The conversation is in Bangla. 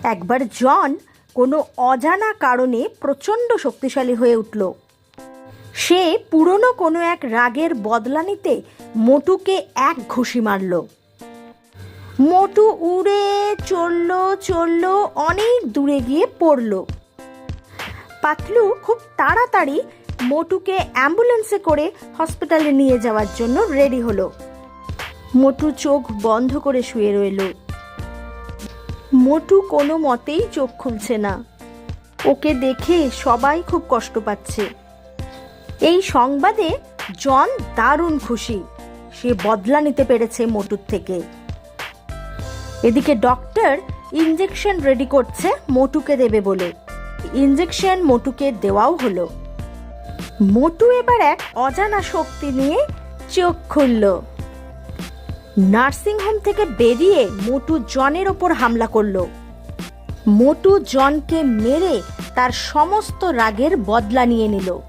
একবার জন কোনো অজানা কারণে প্রচণ্ড শক্তিশালী হয়ে উঠল। সে পুরনো কোনো এক রাগের বদলা নিতে মোটুকে এক ঘুষি মারল। মোটু উড়ে চলল অনেক দূরে গিয়ে পড়ল। পাতলু খুব তাড়াতাড়ি মোটুকে অ্যাম্বুলেন্সে করে হসপিটালে নিয়ে যাওয়ার জন্য রেডি হলো। মোটু চোখ বন্ধ করে শুয়ে রইল। মোটু কোনো মতেই চোখ খুলছে না। ওকে দেখে সবাই খুব কষ্ট পাচ্ছে। এই সংবাদে জন দারুণ খুশি। সে বদলা নিতে পেরেছে মোটুর থেকে। এদিকে ডক্টর ইঞ্জেকশন রেডি করছে মোটুকে দেবে বলে। ইঞ্জেকশন মোটুকে দেওয়াও হলো। মোটু এবার এক অজানা শক্তি নিয়ে চোখ খুলল। নার্সিংহোম থেকে বেরিয়ে মোটু জনের ওপর হামলা করলো। মোটু জনকে মেরে তার সমস্ত রাগের বদলা নিয়ে নিল।